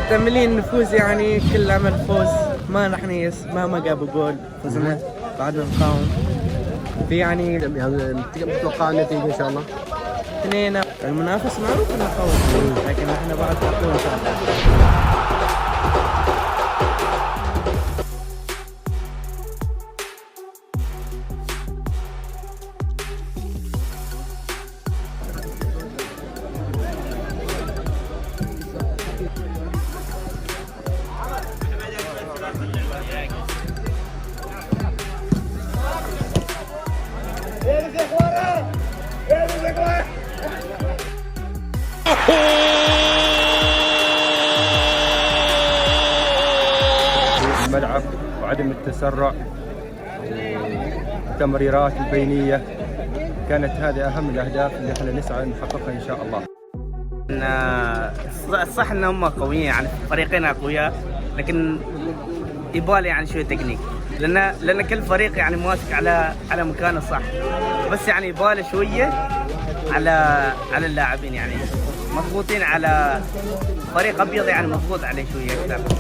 متأملين نفوز يعني كل عمل فوز، ما رح نيأس مهما جابوا جول فزنا بعد نقاوم. في يعني متوقع النتيجة إن شاء الله 2. المنافس معروف انه قوي، لكن احنا بعد نقوى ان شاء الله. الملعب وعدم التسرع والتمريرات البينية كانت هذه أهم الأهداف اللي احنا نسعى نحققها إن شاء الله. صح ان هم قويين، يعني فريقين اقوياء، لكن يبالي يعني شويه تكنيك، لان كل فريق يعني ماسك على مكانه صح، بس يعني يبالي شويه على اللاعبين، يعني مضغوطين على فريق ابيض، يعني مضغوط عليه شويه اكثر.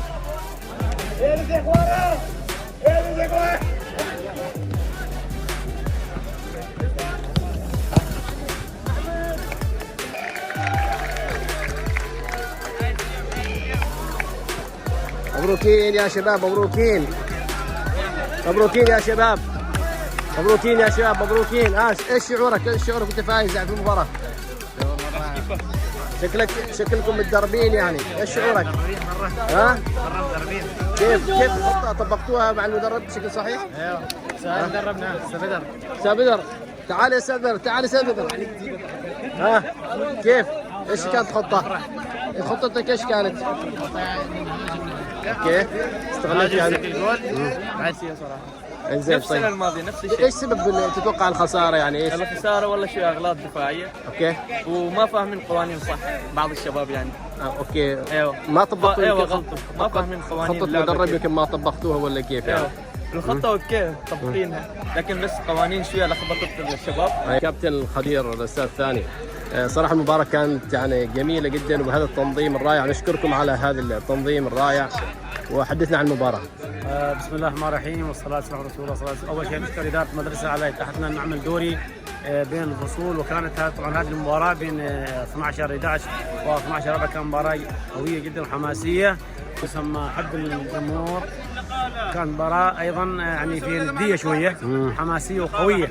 مبروكين يا شباب، مبروكين مبروكين يا شباب، مبروكين يا شباب، مبروكين. ايش شعورك؟ ايش شعورك وانت فايز في المباراة؟ شكلكم متدربين يعني، ايش شعورك؟ ها؟ كيف الخطة طبقتوها مع المدرب بشكل صحيح؟ ايوه دربنا استاذ بدر. تعال يا استاذ بدر، تعال يا استاذ بدر. ها كيف؟ ايش كانت خطة؟ خطتك ايش كانت؟ اوكي استغلت يعني الجول عادي صراحه انزين. نفس السنه الماضيه نفس الشيء. ايش سبب تتوقع الخسارة يعني ايش؟ الخساره والله شويه اغلاط دفاعيه، اوكي وما فاهمين قوانين صح بعض الشباب يعني. اوكي ايوه ما طبقتوا ايوه غلطوا، ما فاهمين قوانين خطة اللعبة مدرب كيف. يمكن ما طبقتوها ولا كيف يعني؟ ايوه الخطه اوكي طبقينها، لكن بس قوانين شويه لخبطت الشباب. كابتن الخضير الاستاذ ثاني، صراحة المباراة كانت يعني جميلة جدا، وبهذا التنظيم الرائع نشكركم على هذا التنظيم الرائع. وحدثنا عن المباراة. بسم الله الرحمن الرحيم، والصلاة والسلام على رسول الله صلى الله عليه وسلم. أول شيء نشكر إدارة المدرسة على إتاحتنا نعمل دوري بين الفصول، وكانت طبعا هذه المباراة بين 12 11 و 12 4 كان مباراة قوية جدا وحماسية، وسمى حب الجمهور. كان مباراة أيضا يعني في ندية شوية، حماسية وقوية.